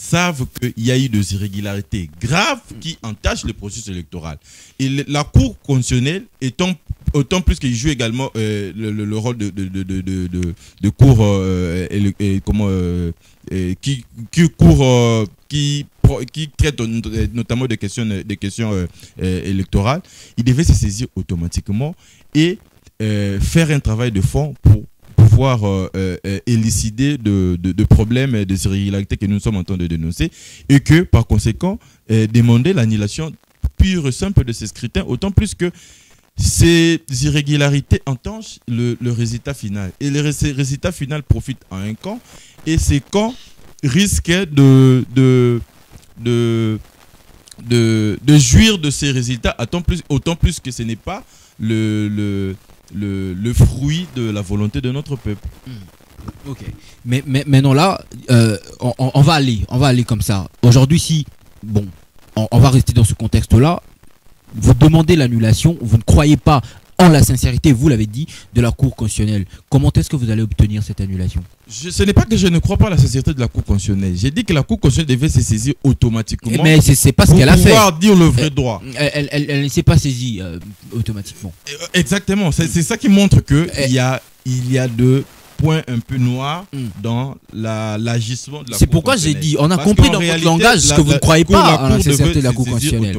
savent qu'il y a eu des irrégularités graves qui entachent le processus électoral. Et la Cour constitutionnelle, autant plus qu'il joue également le rôle de cour qui traite notamment des questions électorales, il devait se saisir automatiquement et faire un travail de fond pour pouvoir élucider de problèmes et des irrégularités que nous sommes en train de dénoncer, et que par conséquent demander l'annulation pure et simple de ces scrutins, autant plus que ces irrégularités entachent le résultat final, et le résultat final profite à un camp, et ces camps risquent de jouir de ces résultats, autant plus que ce n'est pas le fruit de la volonté de notre peuple. Ok. Mais maintenant là, on va aller comme ça. Aujourd'hui, si, bon, on va rester dans ce contexte-là, vous demandez l'annulation, vous ne croyez pas en la sincérité, vous l'avez dit, de la Cour constitutionnelle. Comment est-ce que vous allez obtenir cette annulation? Ce n'est pas que je ne crois pas à la sincérité de la Cour constitutionnelle. J'ai dit que la Cour constitutionnelle devait se saisir automatiquement. Mais c'est pas ce qu'elle a fait. Pour pouvoir dire le vrai droit. Elle ne s'est pas saisie automatiquement. Exactement. C'est ça qui montre qu'il y a deux points un peu noirs dans l'agissement de la Cour. C'est pourquoi j'ai dit, on a compris dans votre langage que vous ne croyez pas à la sincérité de la Cour constitutionnelle.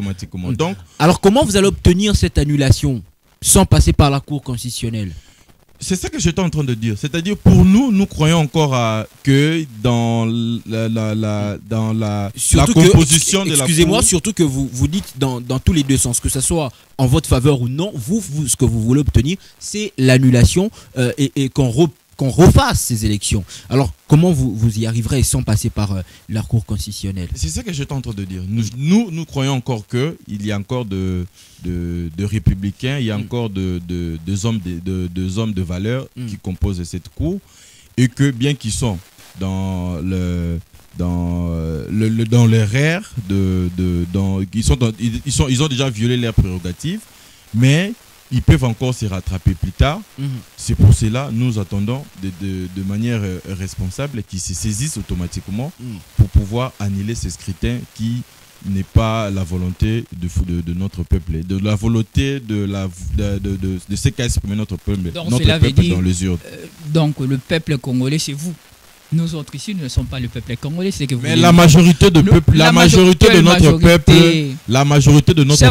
Donc, alors comment vous allez obtenir cette annulation sans passer par la Cour constitutionnelle? C'est ça que j'étais en train de dire. C'est-à-dire, pour nous, nous croyons encore que dans la composition de la Cour... Excusez-moi, surtout que vous dites dans tous les deux sens, que ce soit en votre faveur ou non, vous ce que vous voulez obtenir, c'est l'annulation et qu'on refasse ces élections. Alors, comment vous y arriverez sans passer par la Cour constitutionnelle? C'est ça que j'étais en train de dire. Nous croyons encore qu'il y a encore de républicains, il y a encore de hommes de valeur qui composent cette Cour, et que bien qu'ils sont dans leur ère, ils ont déjà violé leurs prérogatives, mais ils peuvent encore se rattraper plus tard. C'est pour cela nous attendons de manière responsable qu'ils se saisissent automatiquement pour pouvoir annuler ces scrutins qui n'est pas la volonté de notre peuple, de la volonté de ce qu'a exprimé notre peuple, dans les urnes. Donc le peuple congolais, c'est vous. Nous autres ici, nous ne sommes pas le peuple congolais, c'est que vous. Mais la majorité de notre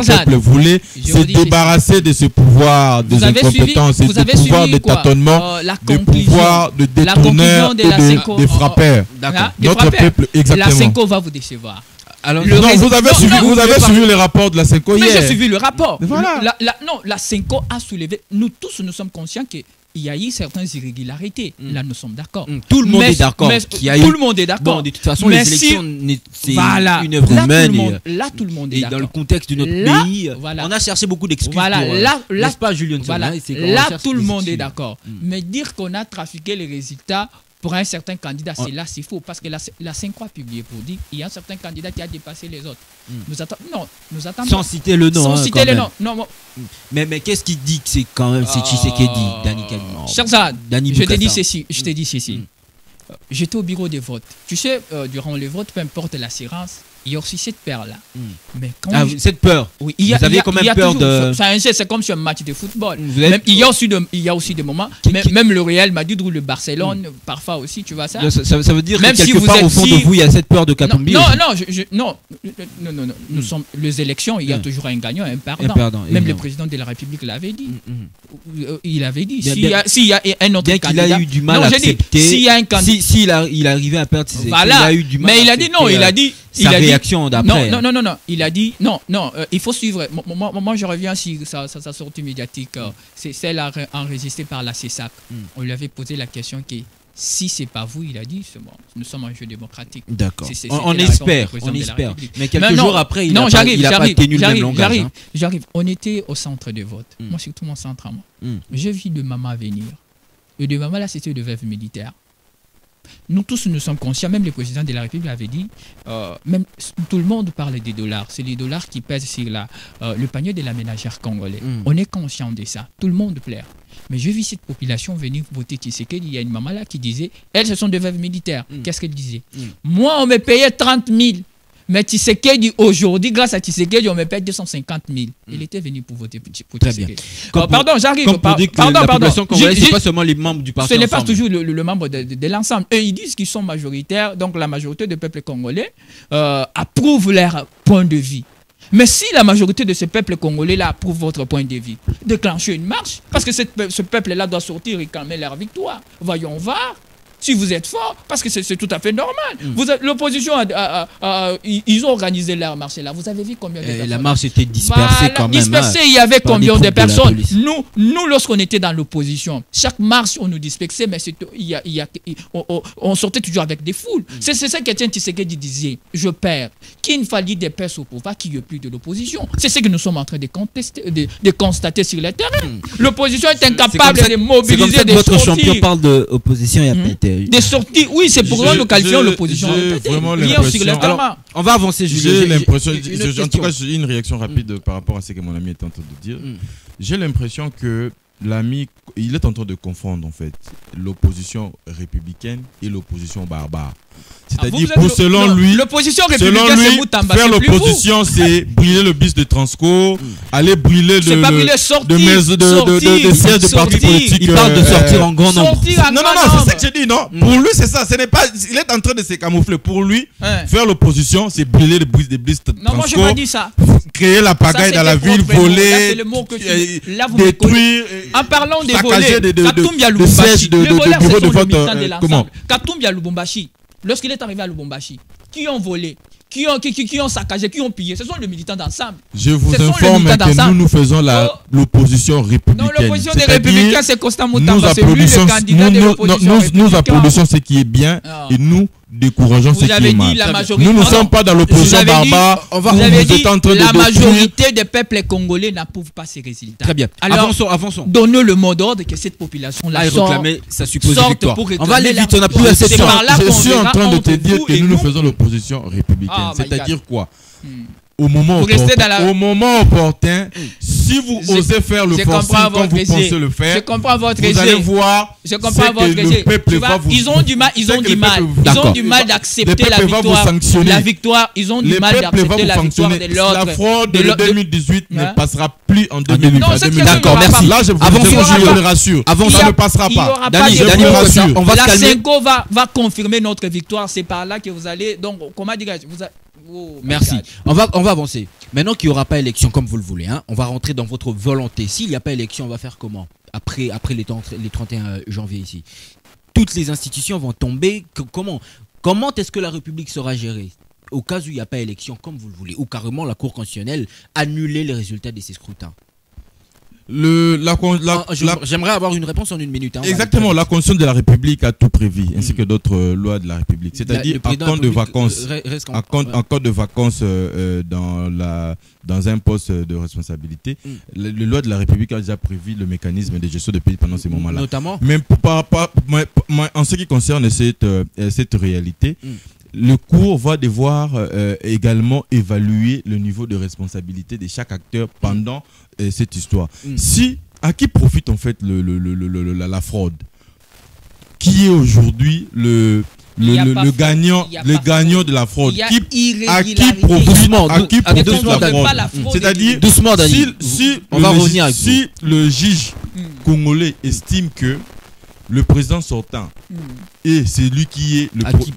peuple voulait se débarrasser de ce pouvoir, de ces compétences, de ce pouvoir de tâtonnement, de pouvoir de détourneurs et de frappeurs. Notre peuple, exactement. La Senko va vous décevoir. Alors, non, vous avez suivi les rapports de la Senko hier. Mais j'ai suivi le rapport. Voilà. La Senko a soulevé. Nous tous, nous sommes conscients qu'il y a eu certaines irrégularités. Là, nous sommes d'accord. Tout le monde est d'accord. Tout le monde est d'accord. Bon, de toute façon, les élections, c'est une œuvre humaine. Là, tout le monde est d'accord. Et dans le contexte de notre pays, on a cherché beaucoup d'excuses. N'est-ce pas, Julien? Là, tout le monde est d'accord. Mais dire qu'on a trafiqué les résultats pour un certain candidat, c'est faux. Parce que la Senko a publié pour dire qu'il y a un certain candidat qui a dépassé les autres. Nous attendons. Sans citer le nom. Sans citer le nom. Non, mais qu'est-ce qui dit que c'est quand même c'est Tshisekedi, Dani Kadima? Cherzad, je t'ai dit ceci. J'étais au bureau des votes. Tu sais, durant les votes, peu importe la séance, il y a aussi cette peur-là. Mais quand cette peur. Oui, vous aviez quand même peur de. C'est comme sur un match de football. Il y a aussi des moments. Même le Real Madrid ou le Barcelone, parfois aussi, tu vois ça. Ça veut dire même que quelque part au fond de vous, il y a cette peur de Katumbi. Non. Nous sommes les élections. Il y a toujours un gagnant, un perdant. Même le président de la République l'avait dit. Il avait dit. S'il y a un autre candidat, qu'il a eu du mal à accepter. S'il y a un candidat, s'il arrivait à perdre, il a eu du mal. Mais il a dit non. Il a dit. Sa réaction d'après. Non. Il a dit non. Il faut suivre. Moi, je reviens sur sa sortie médiatique. C'est celle enregistrée par la CESAC. On lui avait posé la question que si c'est pas vous, il a dit c'est bon. Nous sommes un jeu démocratique. D'accord. On espère. Mais quelques jours après, il n'a pas tenu le même langage. J'arrive. On était au centre de vote. Moi, c'est tout mon centre à moi. Je vis de maman venir. Et de maman là, c'était de veuve militaire. Nous tous, nous sommes conscients, même le président de la République avait dit, même tout le monde parle des dollars. C'est les dollars qui pèsent sur le panier de la ménagère congolais. On est conscient de ça. Tout le monde plaire. Mais je vis cette population venir voter Tshisekedi. Il y a une maman là qui disait, elles, ce sont des veuves militaires. Qu'est-ce qu'elle disait? Moi, on me payait 30 000. Mais Tshisekedi, aujourd'hui, grâce à Tshisekedi, on me paye 250 000. Il était venu pour voter pour Tshisekedi. Pardon, j'arrive. Pardon. C'est pas seulement les membres du parti. Ce n'est pas toujours le membre de l'ensemble. Eux, ils disent qu'ils sont majoritaires. Donc, la majorité du peuple congolais approuve leur point de vue. Mais si la majorité de ce peuple congolais-là approuve votre point de vue, déclenchez une marche. Parce que ce peuple-là doit sortir et calmer leur victoire. Voyons voir. Si vous êtes fort, parce que c'est tout à fait normal. L'opposition, ils ont organisé leur marche là. Vous avez vu combien de personnes? La marche était dispersée quand même. Dispersée, il y avait combien de personnes? Nous, lorsqu'on était dans l'opposition, chaque marche, on nous dispersait, mais on sortait toujours avec des foules. C'est ça qu'Étienne Tshisekedi disait. Je perds. Qu'il fallait des personnes au pouvoir, qu'il n'y ait plus de l'opposition. C'est ce que nous sommes en train de contester, de constater sur le terrain. L'opposition est incapable de mobiliser des sorties. Votre champion parle d'opposition et après. Des sorties, oui, c'est pourquoi nous qualifions l'opposition. On va avancer, Julien. J'ai l'impression, en tout cas, j'ai une réaction rapide par rapport à ce que mon ami est en train de dire. J'ai l'impression que l'ami, il est en train de confondre en fait l'opposition républicaine et l'opposition barbare. C'est-à-dire, selon lui, faire l'opposition, c'est brûler le bus de Transco, aller brûler de sièges de partis politiques. Il parle de sortir en grand nombre. Non, c'est ça que je dis, non. Pour lui, c'est ça. Ce n'est pas. Il est en train de se camoufler. Pour lui, faire l'opposition, c'est brûler le bus de Transco. Non, moi, je n'ai pas dit ça. Créer la pagaille dans la ville, voler, détruire. En parlant des votes, saccagé de Lubumbashi. sièges de bureaux de vote. Comment? Katumbi Lubumbashi, lorsqu'il est arrivé à Lubumbashi, qui ont volé, qui ont saccagé, qui ont pillé, ce sont les militants d'ensemble. Je vous informe que nous faisons l'opposition républicaine. Non, l'opposition des républicains, c'est Constant Moutamba, c'est lui nous le candidat de l'opposition républicaine. Nous applaudissons ce qui est bien et nous décourageons ce qui est mal. Nous ne sommes pas dans l'opposition barbare. Vous avez dit la majorité des peuples congolais n'approuvent pas ces résultats. Très bien. Alors, avançons. Donnons le mot d'ordre que cette population-là sorte pour on va aller vite, on n'a plus assez de temps. Je suis en train de te dire que nous faisons l'opposition républicaine. C'est-à-dire quoi? Au moment opportun, si vous osez faire le forcing comme vous pensez le faire, vous allez voir que le peuple va vous... Ils ont du mal d'accepter la victoire. Ils ont du mal d'accepter la victoire de l'autre. La fraude de 2018 ne passera plus en 2020. D'accord, merci. Là, je vous rassure. Ça ne passera pas. Dani, la Senko va confirmer notre victoire. C'est par là que vous allez... Donc, comment dire-je? Merci. On va avancer. Maintenant qu'il n'y aura pas élection comme vous le voulez, on va rentrer dans votre volonté. S'il n'y a pas élection, on va faire comment après les 31 janvier ici? Toutes les institutions vont tomber. Comment est-ce que la République sera gérée au cas où il n'y a pas élection comme vous le voulez? Ou carrément la Cour constitutionnelle annuler les résultats de ces scrutins? J'aimerais avoir une réponse en une minute. Exactement, la Constitution de la République a tout prévu, ainsi que d'autres lois de la République. C'est-à-dire en cas de vacances, dans un poste de responsabilité, les lois de la République a déjà prévu le mécanisme de gestion de pays pendant ces moments-là. Notamment. Même en ce qui concerne cette réalité, le cours va devoir également évaluer le niveau de responsabilité de chaque acteur pendant cette histoire. À qui profite en fait la fraude? Qui est aujourd'hui le gagnant de la fraude? À qui profite la fraude? C'est-à-dire, si le juge congolais estime que le président sortant et c'est lui qui est à qui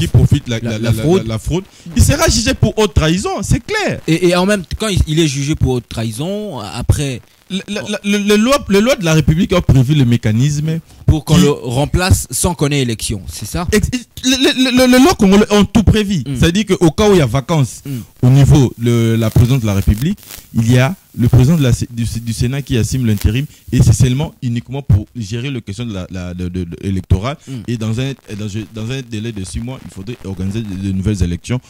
profite la fraude, il sera jugé pour haute trahison, c'est clair. Et en même temps, quand il est jugé pour haute trahison, après... Le loi de la République a prévu le mécanisme pour qu'on le remplace sans qu'on ait élection, c'est ça? Le loi congolais ont tout prévu. C'est-à-dire qu'au cas où il y a vacances au niveau de la présidence de la République, il y a le président du Sénat qui assume l'intérim et c'est seulement uniquement pour gérer la question électorale et dans un délai de 6 mois, il faudrait organiser de nouvelles élections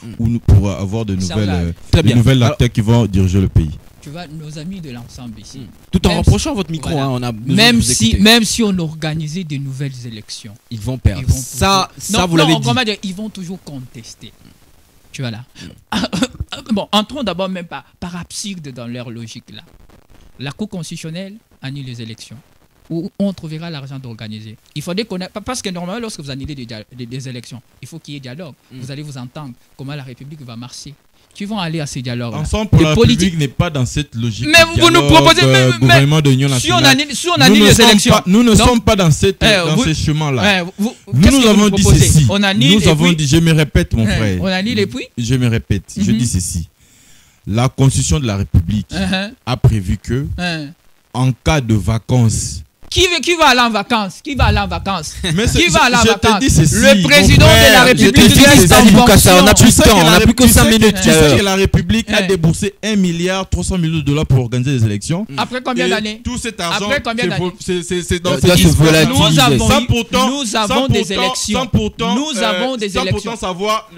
pour avoir de nouvelles acteurs qui vont diriger le pays. Tu vois, nos amis de l'ensemble ici. Tout en rapprochant votre micro, même si on organisait de nouvelles élections, ils vont perdre. Vous l'avez dit. Comment dire, ils vont toujours contester. Tu vois là. Bon, entrons d'abord même par absurde dans leur logique là. La Cour constitutionnelle annule les élections. Où on trouvera l'argent d'organiser. Il faudrait connaître, parce que normalement, lorsque vous annulez des élections, il faut qu'il y ait dialogue. Vous allez vous entendre comment la République va marcher. Qui vont aller à ces dialogues. Ensemble pour la République n'est pas dans cette logique. Mais vous nous proposez gouvernement de l'Union nationale. Si on annule les élections, nous ne sommes pas dans ce chemin-là. Nous avons dit ceci. Nous avons dit, je me répète mon frère. On annule et puis. Je me répète. Je dis ceci. La Constitution de la République a prévu que, en cas de vacances. Qui va aller en vacances? Qui va aller en vacances? Qui va aller en vacances? Le président de la République. On n'a plus de temps, on n'a plus que 5 minutes. Tu sais que la République a déboursé 1,3 milliard de dollars pour organiser les élections. Après combien d'années? Tout cet argent, c'est dans nous avons des élections. Sans pourtant savoir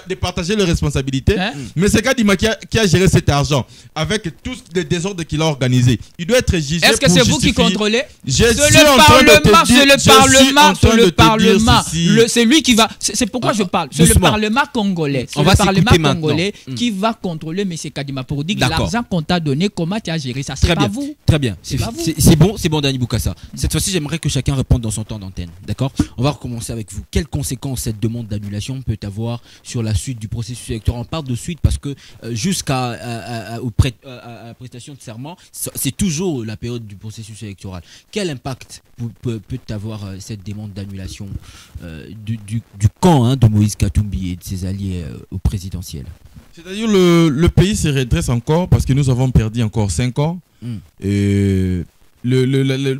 départager les responsabilités. Mais c'est Kadima qui a géré cet argent avec tous les désordres qu'il a organisés. Il doit être jugé. Est-ce que c'est vous qui contrôlez? C'est le Parlement. C'est lui qui va. C'est pourquoi je parle. C'est le Parlement congolais. C'est le Parlement congolais qui va contrôler M. Kadima pour dire que l'argent qu'on t'a donné, comment tu as géré ça. C'est pas vous. Très bien. C'est bon, Dani Boukassa. Cette fois-ci, j'aimerais que chacun réponde dans son temps d'antenne. D'accord? On va recommencer avec vous. Quelles conséquences cette demande d'annulation peut avoir sur la suite du processus électoral? On parle de suite parce que jusqu'à la prestation de serment, c'est toujours la période du processus électoral. Quel impact peut avoir cette demande d'annulation du camp de Moïse Katumbi et de ses alliés au présidentiel? C'est-à-dire le pays se redresse encore parce que nous avons perdu encore 5 ans. Et la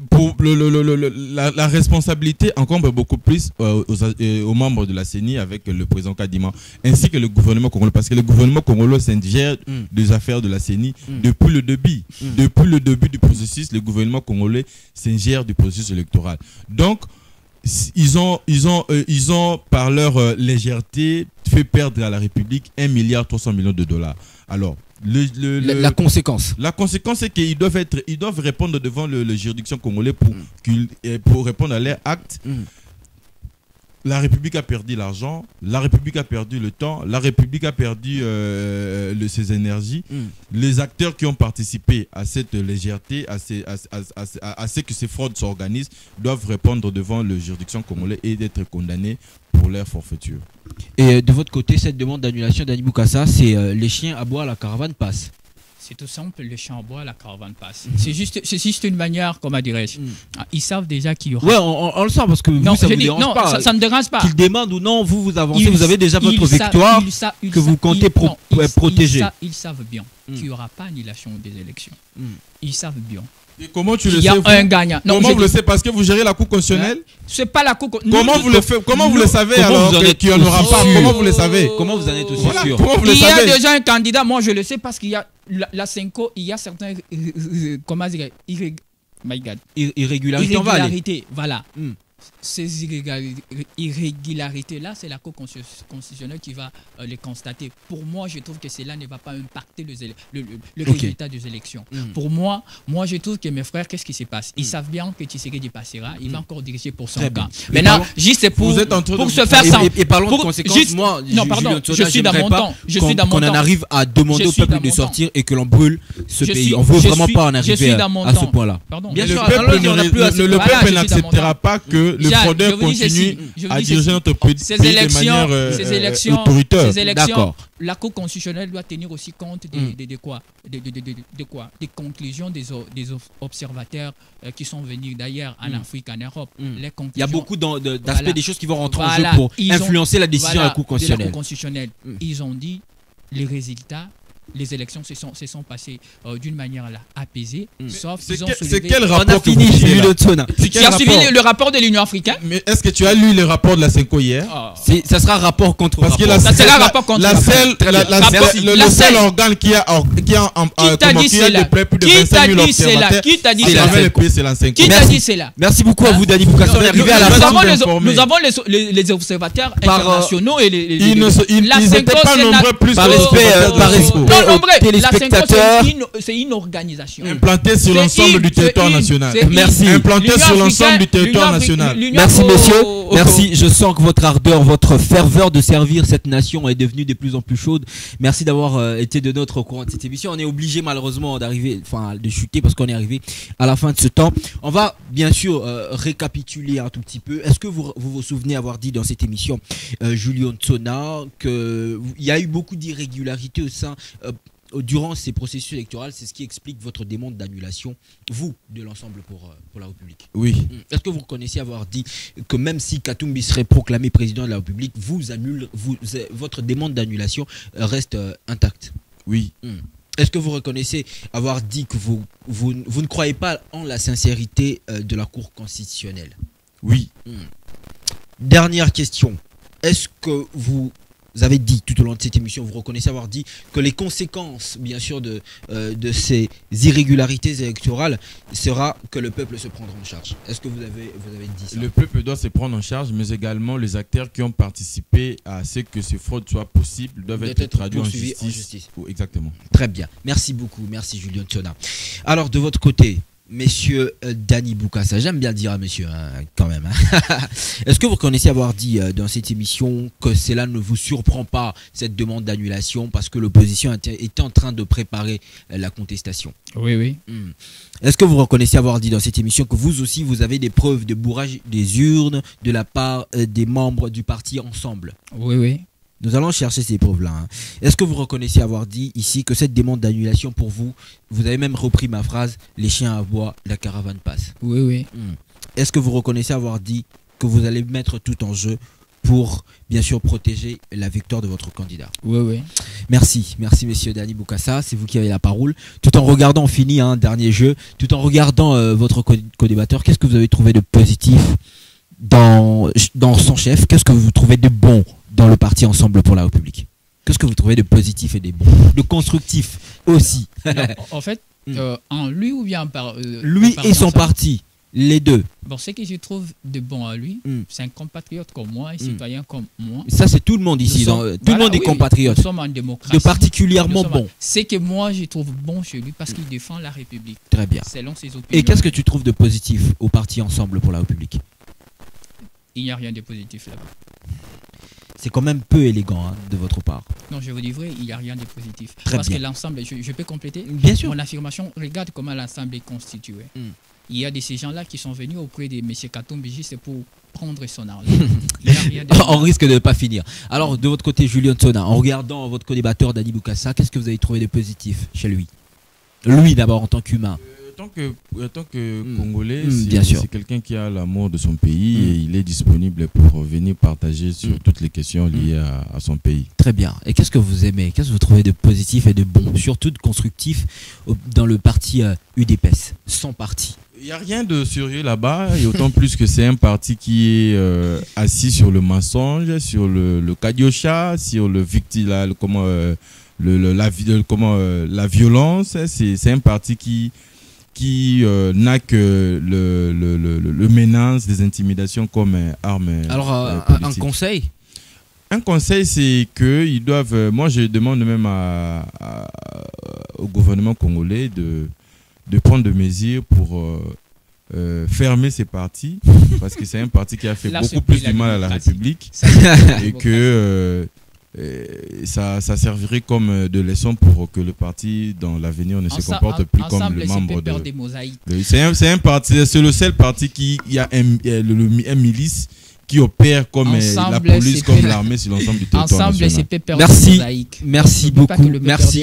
responsabilité incombe beaucoup plus aux membres de la CENI avec le président Kadima ainsi que le gouvernement congolais, parce que le gouvernement congolais s'ingère des affaires de la CENI depuis le début. Depuis le début du processus, le gouvernement congolais s'ingère du processus électoral. Donc, ils ont par leur légèreté fait perdre à la République 1,3 milliard de dollars. Alors, la conséquence. La conséquence, c'est qu'ils doivent répondre devant le juridiction congolais pour répondre à leurs actes. La République a perdu l'argent, la République a perdu le temps, la République a perdu ses énergies. Les acteurs qui ont participé à cette légèreté, à ce que ces fraudes s'organisent, doivent répondre devant le juridiction congolais et d'être condamnés pour leur forfaiture. Et de votre côté, cette demande d'annulation d'Ani Boukassa, c'est les chiens à bois, la caravane passe. C'est tout simple, le champ en bois, la caravane passe. C'est juste une manière, comment dirais-je, ils savent déjà qu'il y aura... Ouais, on le sait parce que vous, non, ça vous dérange pas. Ça ne dérange pas. Qu'ils demandent ou non, vous avancez, vous avez déjà votre victoire que vous comptez protéger. Ils savent bien qu'il n'y aura pas annulation des élections. Ils savent bien. Et comment tu le sais? Il y a un gagnant. Non, comment vous le savez? Parce que vous gérez la Cour constitutionnelle? C'est pas la Cour constitutionnelle. Comment vous le savez alors qu'il n'y en aura pas? Comment vous le savez? Comment vous en êtes aussi sûr? Il y a déjà un candidat, moi je le sais parce qu'il y a la Senko, il y a certains irrégularités. Voilà. Ces irrégularités-là, c'est la Cour constitutionnelle qui va les constater. Pour moi, je trouve que cela ne va pas impacter le résultat des élections. Pour moi, je trouve que mes frères, qu'est-ce qui se passe? Ils savent bien que Tshisekedi passera, il va encore diriger pour son camp. Maintenant, juste pour se faire ça. Et parlons de conséquences, moi, non, pardon, je suis dans mon temps. Qu'on en arrive à demander au peuple de sortir et que l'on brûle ce pays. On ne veut vraiment pas en arriver à ce point-là. Bien sûr, le peuple n'acceptera pas que le fraudeur continue à diriger notre pays de manière autoritaire. Ces élections, la Cour constitutionnelle doit tenir aussi compte de quoi? Des conclusions des observateurs qui sont venus d'ailleurs en Afrique, en Europe. Il y a beaucoup d'aspects des choses qui vont rentrer en jeu pour influencer la décision de la Cour constitutionnelle. Ils ont dit les résultats. Les élections se sont passées d'une manière apaisée, sauf qu'ils ont soulevé... C'est quel rapport que vous suivi le rapport de l'Union africaine? Mais est-ce que tu as lu le rapport de la Senko hier? Ça sera rapport contre rapport. Parce que ça sera rapport contre le seul organe qui a depuis plus de 25 000 observateurs, qui t'a dit cela? Qui t'a dit cela? Merci beaucoup à vous, Dani Boukassa. On est arrivé à la fin. Nous avons les observateurs internationaux et les... Ils n'étaient pas nombreux plus par respect. Téléspectateurs, c'est une organisation implantée sur l'ensemble du territoire national. Merci. Implantée sur l'ensemble du territoire national. Merci messieurs. Merci. Je sens que votre ardeur, votre ferveur de servir cette nation est devenue de plus en plus chaude. Merci d'avoir été de notre au courant de cette émission. On est obligé malheureusement de chuter parce qu'on est arrivé à la fin de ce temps. On va bien sûr récapituler un tout petit peu. Est-ce que vous souvenez avoir dit dans cette émission, Julien Tsona, qu'il y a eu beaucoup d'irrégularités au sein durant ces processus électoraux? C'est ce qui explique votre demande d'annulation, vous, de l'ensemble pour la République. Oui. Est-ce que vous reconnaissez avoir dit que même si Katumbi serait proclamé président de la République, votre demande d'annulation reste intacte? Oui. Est-ce que vous reconnaissez avoir dit que vous ne croyez pas en la sincérité de la Cour constitutionnelle? Oui. Dernière question. Est-ce que vous avez dit tout au long de cette émission, vous reconnaissez avoir dit que les conséquences, bien sûr, de ces irrégularités électorales sera que le peuple se prendra en charge? Est-ce que vous avez dit ça? Le peuple doit se prendre en charge, mais également les acteurs qui ont participé à ce que ces fraudes soient possibles doivent être traduits en justice. Exactement. Très bien. Merci beaucoup. Merci Julien Tsona. Alors, de votre côté, Messieurs Dani Boukassa, j'aime bien dire à monsieur quand même. Est-ce que vous reconnaissez avoir dit dans cette émission que cela ne vous surprend pas, cette demande d'annulation, parce que l'opposition était en train de préparer la contestation? Oui. Est-ce que vous reconnaissez avoir dit dans cette émission que vous aussi, vous avez des preuves de bourrage des urnes de la part des membres du parti Ensemble? Oui. Nous allons chercher ces preuves-là. Est-ce que vous reconnaissez avoir dit ici que cette demande d'annulation pour vous, vous avez même repris ma phrase, les chiens aboient, la caravane passe? Oui. Est-ce que vous reconnaissez avoir dit que vous allez mettre tout en jeu pour bien sûr protéger la victoire de votre candidat. Oui, oui. Merci messieurs Dani Bokassa, c'est vous qui avez la parole. Tout en regardant, on finit un dernier jeu, tout en regardant votre co-débatteur, qu'est-ce que vous avez trouvé de positif dans son chef? Qu'est-ce que vous trouvez de bon dans le parti Ensemble pour la République? Qu'est-ce que vous trouvez de positif et de bon, de constructif aussi? Non, en fait, en lui ou bien par... lui et son parti, les deux. Bon, ce que je trouve de bon à lui, c'est un compatriote comme moi, un citoyen comme moi. Ça, c'est tout le monde ici. Tout le monde est compatriote. Nous sommes en démocratie. De particulièrement bon. C'est que moi, je trouve bon chez lui parce qu'il défend la République. Très bien. Selon ses opinions. Et qu'est-ce que tu trouves de positif au parti Ensemble pour la République? Il n'y a rien de positif là-bas. C'est quand même peu élégant hein, de votre part. Non, je vous dis vrai, il n'y a rien de positif. Très parce bien. que l'ensemble, je peux compléter Bien sûr. mon affirmation. Regarde comment l'ensemble est constitué. Il y a de ces gens-là qui sont venus auprès de M. Katumbi juste pour prendre son argent. On risque de ne pas finir. Alors, de votre côté, Julien Tsona, en regardant votre co-débatteur Dani Bokassa, qu'est-ce que vous avez trouvé de positif chez lui? Lui d'abord en tant qu'humain. En tant que Congolais, c'est quelqu'un qui a l'amour de son pays et il est disponible pour venir partager sur toutes les questions liées à son pays. Très bien. Et qu'est-ce que vous aimez? Qu'est-ce que vous trouvez de positif et de bon, surtout de constructif dans le parti UDPS, son parti? Il n'y a rien de sérieux là-bas, et autant plus que c'est un parti qui est assis sur le mensonge, sur le kadiocha, sur le la violence. C'est un parti qui n'a que le menace des intimidations comme arme. Alors, un conseil? Un conseil, c'est qu'ils doivent... moi, je demande même au gouvernement congolais de prendre des mesures pour fermer ces partis, parce que c'est un parti qui a fait beaucoup plus du mal à la République et que ça servirait comme de leçon pour que le parti dans l'avenir ne se comporte plus comme le membre de... C'est un parti, c'est le seul parti qui a un milice qui opère comme la police, comme l'armée sur l'ensemble du territoire national. Merci beaucoup. Merci.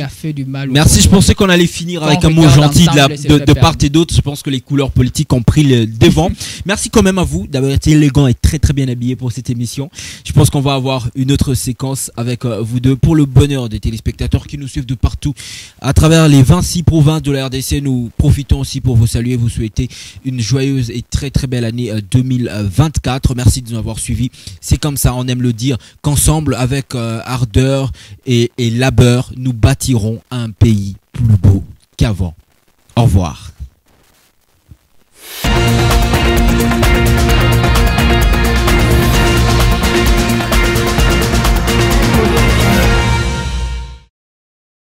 Je pensais qu'on allait finir avec un mot gentil de part et d'autre. Je pense que les couleurs politiques ont pris le devant. Merci quand même à vous d'avoir été élégant et très très bien habillé pour cette émission. Je pense qu'on va avoir une autre séquence avec vous deux pour le bonheur des téléspectateurs qui nous suivent de partout à travers les 26 provinces de la RDC. Nous profitons aussi pour vous saluer, vous souhaiter une joyeuse et très très belle année 2024. Merci de nous avoir suivis. C'est comme ça, on aime le dire, qu'ensemble, avec ardeur et labeur, nous bâtirons un pays plus beau qu'avant. Au revoir.